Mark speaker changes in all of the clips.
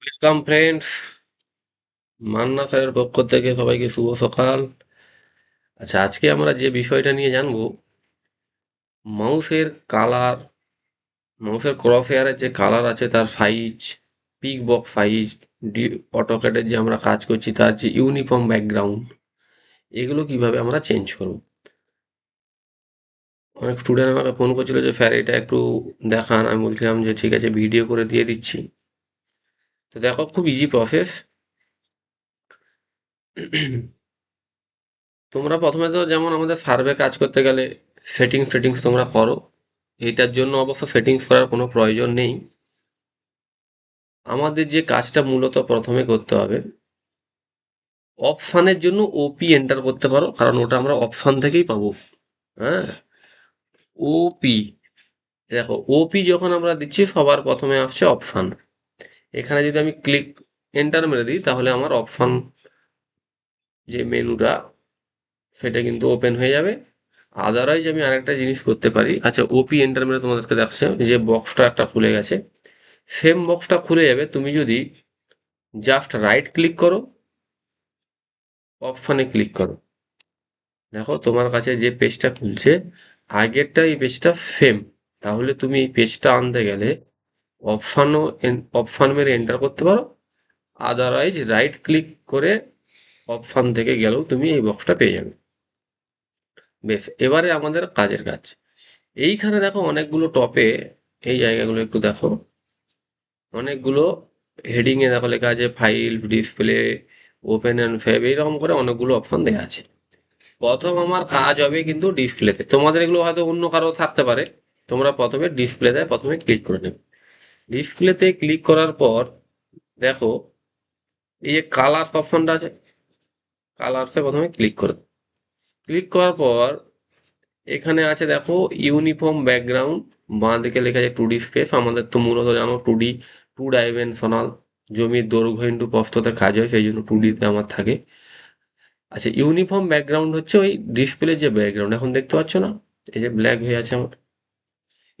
Speaker 1: Welcome friends, Manna স্যারের পক্ষ থেকে সবাইকে শুভ সকাল। আচ্ছা, আজকে আমরা যে বিষয়টা নিয়ে জানবো, মাউসের কালার, মাউসের ক্রসহেয়ারের যে কালার আছে তার সাইজ, পিক বক্স সাইজ, অটোক্যাডের যে আমরা কাজ করছি তার যে ইউনিফর্ম ব্যাকগ্রাউন্ড, এগুলো কিভাবে আমরা চেঞ্জ করব। অনেক স্টুডেন্ট আমাকে ফোন করছিল যে স্যার এটা একটু দেখান। আমি বলছিলাম যে ঠিক আছে, ভিডিও করে দিয়ে দিচ্ছি। তো দেখো, খুব ইজি প্রসেস। তোমরা প্রথমে তো যেমন আমাদের সার্ভে কাজ করতে গেলে সেটিংস ফেটিংস তোমরা করো। এইটার জন্য অবশ্য সেটিংস করার কোনো প্রয়োজন নেই। আমাদের যে কাজটা মূলত প্রথমে করতে হবে, অপশানের জন্য ওপি এন্টার করতে পারো, কারণ ওটা আমরা অপশান থেকেই পাবো। হ্যাঁ, ওপি, দেখো ওপি যখন আমরা দিচ্ছি সবার প্রথমে আসছে অপশান। এখানে যদি আমি ক্লিক এন্টার মেরে দিই তাহলে আমার অপশান যে মেনুটা সেটা কিন্তু ওপেন হয়ে যাবে। আদারওয়াইজ আমি আরেকটা জিনিস করতে পারি। আচ্ছা, ওপি এন্টার মেরে তোমাদেরকে দেখছে যে বক্সটা একটা খুলে গেছে। সেম বক্সটা খুলে যাবে তুমি যদি জাস্ট রাইট ক্লিক করো, অপশনে ক্লিক করো। দেখো তোমার কাছে যে পেজটা খুলছে, আগেরটা এই পেজটা সেম। তাহলে তুমি এই পেজটা আনতে গেলে অপশানও অপশান মেরে এন্টার করতে পারো। আদারওয়াইজ রাইট ক্লিক করে অপশান থেকে গেলেও তুমি এই বক্সটা পেয়ে যাবে। বেশ, এবারে আমাদের কাজের কাজ। এইখানে দেখো অনেকগুলো টপে, এই জায়গাগুলো একটু দেখো, অনেকগুলো হেডিং এ দেখো লেখা আছে file, display, open and fave, এইরকম করে অনেকগুলো অপশন দেওয়া আছে। প্রথম আমার কাজ হবে কিন্তু ডিসপ্লেতে। তোমাদের এগুলো হয়তো অন্য কারো থাকতে পারে। তোমরা প্রথমে ডিসপ্লেতে প্রথমে ক্লিক করে নেবে। ডিসপ্লেতে ক্লিক করার পর দেখো এই যে কালার্স অপশনটা আছে, কালার্সে প্রথমে ক্লিক করে দেবে। ক্লিক করার পর এখানে আছে দেখো ইউনিফর্ম ব্যাকগ্রাউন্ড, বাঁ দিকে লেখা আছে টু ডি স্পেস। আমাদের তো মূলত জানো টু ডি, টু ডাইমেনশনাল, জমির দৈর্ঘ্য ইন্টু প্রস্থতে কাজ হয়, সেই জন্য টু ডিতে আমার থাকে। আচ্ছা, ইউনিফর্ম ব্যাকগ্রাউন্ড হচ্ছে ওই ডিসপ্লে যে ব্যাকগ্রাউন্ড এখন দেখতে পাচ্ছ না, এই যে ব্ল্যাক হয়ে আছে আমার,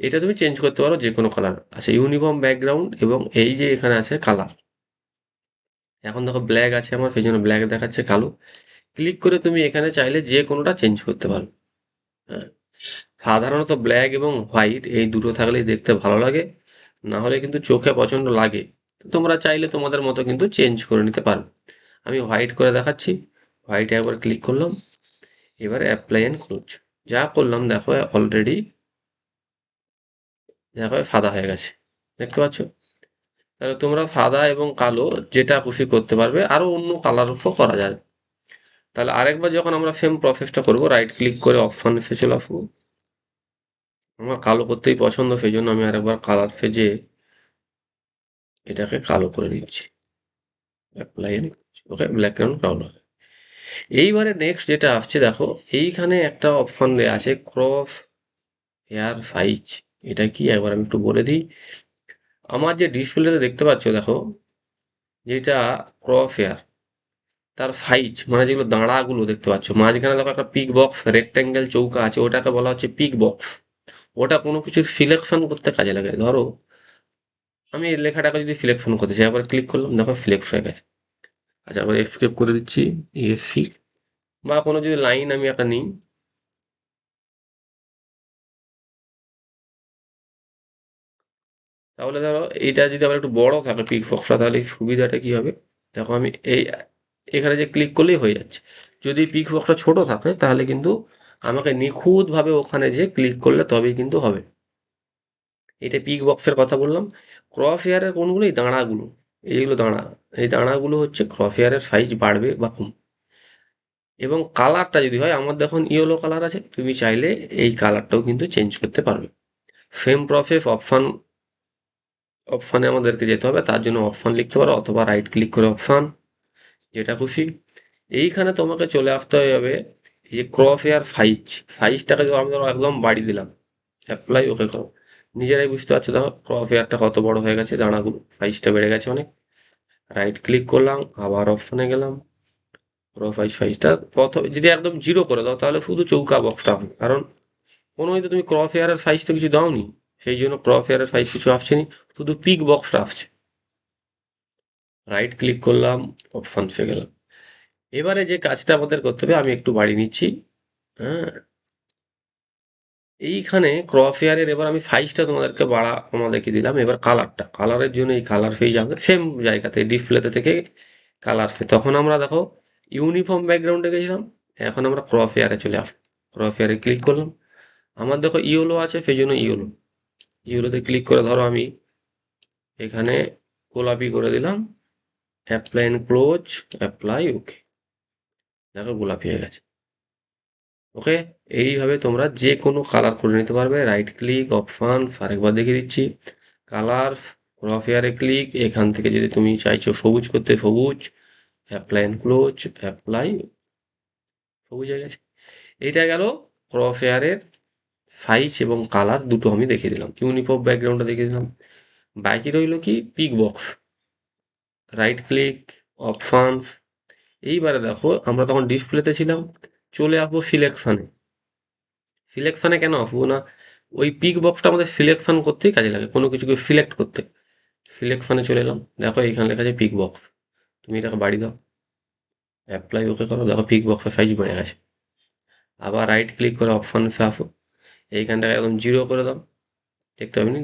Speaker 1: এটা তুমি চেঞ্জ করতে পারো যে কোনো কালার। আচ্ছা, ইউনিফর্ম ব্যাকগ্রাউন্ড এবং এই যে এখানে আছে কালার, এখন দেখো ব্ল্যাক আছে আমার, সেই জন্য ব্ল্যাক দেখাচ্ছে কালো। ক্লিক করে তুমি এখানে চাইলে যে কোনোটা চেঞ্জ করতে পারো। হ্যাঁ, সাধারণত ব্ল্যাক এবং হোয়াইট এই দুটো থাকলেই দেখতে ভালো লাগে, না হলে কিন্তু চোখে প্রচণ্ড লাগে। তোমরা চাইলে তোমাদের মতো কিন্তু চেঞ্জ করে নিতে পারো। আমি হোয়াইট করে দেখাচ্ছি। হোয়াইটে একবার ক্লিক করলাম, এবারে অ্যাপ্লাই অ্যান্ড ক্লোজ। যা করলাম দেখো অলরেডি, দেখো সাদা হয়ে গেছে, দেখতে পাচ্ছ। তাহলে তোমরা সাদা এবং কালো যেটা খুশি করতে পারবে, আরো অন্য কালারও করা যায়। তাহলে আরেকবার যখন আমরা সেম প্রসেসটা করবো, রাইট ক্লিক করে অপশন এসে চলে আসবো। আমার কালো করতেই পছন্দ, সেই জন্য আমি আরেকবার কালার ফেজে এটাকে কালো করে নিচ্ছি। অ্যাপ্লাই, ওকে, ব্যাকগ্রাউন্ড কালো হবে। এইবারে নেক্সট যেটা আসছে দেখো, এইখানে একটা অপশন দেওয়া আছে ক্রস হেয়ার সাইজ। এটা কি একবার আমি একটু বলে দিই। আমার যে ডিসপ্লেতে দেখতে পাচ্ছ দেখো, যেটা ক্রস হেয়ার, তার সাইজ মানে যেগুলো দাঁড়াগুলো দেখতে পাচ্ছ, মাঝখানে দেখো একটা পিক বক্স রেক্ট্যাঙ্গেল চৌকা আছে, ওটাকে বলা হচ্ছে পিক বক্স। ওটা কোনো কিছু সিলেকশন করতে কাজে লাগে। ধরো আমি এই লেখাটাকে যদি সিলেকশন করতে চাই, আবার ক্লিক করলাম, দেখো সিলেক্ট হয়ে গেছে। আচ্ছা, আবার এস্কেপ করে দিচ্ছি, এসি, বা কোনো যদি লাইন আমি একটা নিই, তাহলে ধরো এটা যদি আবার একটু বড় থাকে পিক বক্সটা, তাহলে এই সুবিধাটা কি হবে, দেখো আমি এই এখানে যে ক্লিক করলেই হয়ে যাচ্ছে। যদি পিক বক্সটা ছোট থাকে তাহলে কিন্তু আমাকে নিখুঁতভাবে ওখানে যে ক্লিক করলে তবেই কিন্তু হবে। এটা পিক বক্সের কথা বললাম। ক্রস হেয়ারের কোনগুলো, এই দাঁড়াগুলো, এইগুলো দাঁড়া, এই দাঁড়াগুলো হচ্ছে ক্রস হেয়ারের সাইজ বাড়বে বা কম। এবং কালারটা যদি হয়, আমার দেখুন ইয়েলো কালার আছে, তুমি চাইলে এই কালারটাও কিন্তু চেঞ্জ করতে পারবে। সেম প্রসেস, অপশানে আমাদেরকে যেতে হবে, তার জন্য অপশান লিখতে পারো অথবা রাইট ক্লিক করে অপশান, যেটা খুশি। এইখানে তোমাকে চলে আসতে হবে এই যে ক্রস হেয়ার সাইজ, সাইজটাকে আমি ধরো একদম বাড়িয়ে দিলাম, অ্যাপ্লাই, ওকে করো। নিজেরাই বুঝতে পারছো দেখো ক্রস হেয়ারটা কত বড় হয়ে গেছে, দাঁড়াগুলো সাইজটা বেড়ে গেছে অনেক। রাইট ক্লিক করলাম, আবার অপশানে গেলাম, ক্রস সাইজটা প্রথম যদি একদম জিরো করে দাও তাহলে শুধু চৌকা বক্সটা হবে, কারণ কোনো তো তুমি ক্রস হেয়ারের সাইজ তো কিছু দাওনি, সেই জন্য ক্রস হেয়ারের সাইজ কিছু আসছে নি, শুধু পিক বক্সটা আসছে। রাইট ক্লিক করলাম, অপশনসে গেলাম। এবারে যে কাজটা আমাদের করতে হবে, আমি একটু বাড়িয়ে নিচ্ছি। হ্যাঁ, এইখানে ক্রসহেয়ারের এবার আমি সাইজটা তোমাদেরকে বাড়া কমা দেখিয়ে দিলাম। এবার কালারটা, কালারের জন্য এই কালার ফেজ যাবে সেম জায়গাতে, ডিসপ্লেতে থেকে কালার ফে, তখন আমরা দেখো ইউনিফর্ম ব্যাকগ্রাউন্ডে গেছিলাম, এখন আমরা ক্রসহেয়ারে চলে আসবো। ক্রসহেয়ারে ক্লিক করলাম, আমার দেখো ইয়েলো আছে, সেই জন্য ইয়েলো, ইয়েলোতে ক্লিক করে ধরো আমি এখানে গোলাপি করে দিলাম, অ্যাপ্লাই এন্ড ক্লোজ, অ্যাপ্লাই, ওকে, দেখো গোলাপি হয়ে গেছে। ওকে, এইভাবে তোমরা যে কোনো কালার করে নিতে পারবে। রাইট ক্লিক, অপশন, আরেকবার দেখিয়ে দিচ্ছি, কালার, ক্রসহেয়ারে ক্লিক, এখান থেকে যদি তুমি চাইছো সবুজ করতে সবুজ, অ্যাপ্লাই এন্ড ক্লোজ, অ্যাপ্লাই, সবুজ হয়ে গেছে। এইটা গেল ক্রসহেয়ারের সাইজ এবং কালার দুটো আমি দেখিয়ে দিলাম, ইউনিফর্ম ব্যাকগ্রাউন্ডটা দেখিয়ে দিলাম। বাকি রইল কি pick box, right click, option, এইবারে দেখো আমরা তখন ডিসপ্লেতে ছিলাম, চলে আসবো সিলেকশনে। সিলেকশনে কেন আসবো না, ওই পিক বক্সটা আমাদের সিলেকশন করতেই কাজে লাগে, কোনো কিছুকে সিলেক্ট করতে। সিলেকশনে চলে এলাম, দেখো এইখানে লেখা আছে পিক বক্স, তুমি এটাকে বাড়িয়ে দাও, অ্যাপ্লাই, ওকে করো, দেখো পিক বক্সের সাইজ বেড়ে গেছে। আবার রাইট ক্লিক করে অপশনসে আসো, এইখানটাকে একদম জিরো করে দাও, দেখতে পাবেন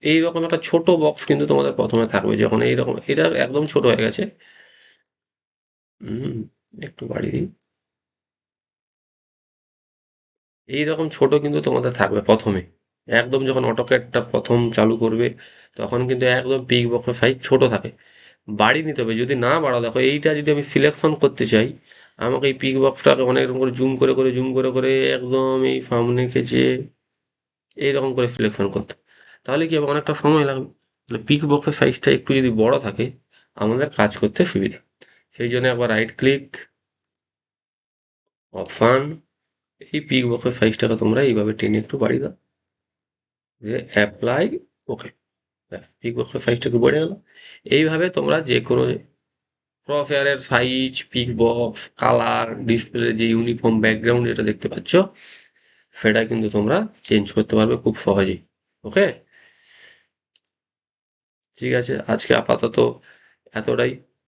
Speaker 1: এইরকম একটা ছোট বক্স কিন্তু তোমাদের প্রথমে থাকবে, যখন এইরকম এটা একদম ছোট হয়ে গেছে। হুম, একটু বাড়িয়ে দিই, এইরকম ছোট কিন্তু তোমাদের থাকবে প্রথমে, একদম যখন অটোক্যাডটা প্রথম চালু করবে, তখন কিন্তু একদম পিক বক্সের সাইজ ছোট থাকে, বাড়িয়ে নিতে হবে। যদি না বাড়াও, দেখো এইটা যদি আমি সিলেকশন করতে চাই, আমাকে এই পিক বক্সটাকে অনেক রকম করে জুম করে করে জুম করে করে একদম এই সামনে খেঁচে এইরকম করে সিলেকশন করতে হবে। তাহলে কি হবে, অনেকটা সময় লাগবে। তাহলে পিক বক্সের সাইজটা একটু যদি বড় থাকে, আমাদের কাজ করতে সুবিধা। সেই জন্য একবার রাইট ক্লিক, অপশন, এই পিক বক্সের সাইজটাকে তোমরা এইভাবে টেনে একটু বাড়িয়ে দাও, যে অ্যাপ্লাই, ওকে, ব্যাস পিক বক্সের সাইজটা একটু বেড়ে গেল। এইভাবে তোমরা যে কোনো ক্রসহেয়ারের size, pick box, colour, display যে ইউনিফর্ম ব্যাকগ্রাউন্ড যেটা দেখতে পাচ্ছ, সেটা কিন্তু তোমরা চেঞ্জ করতে পারবে খুব সহজেই। ওকে, ঠিক আছে, আজকে আপাতত এতটাই।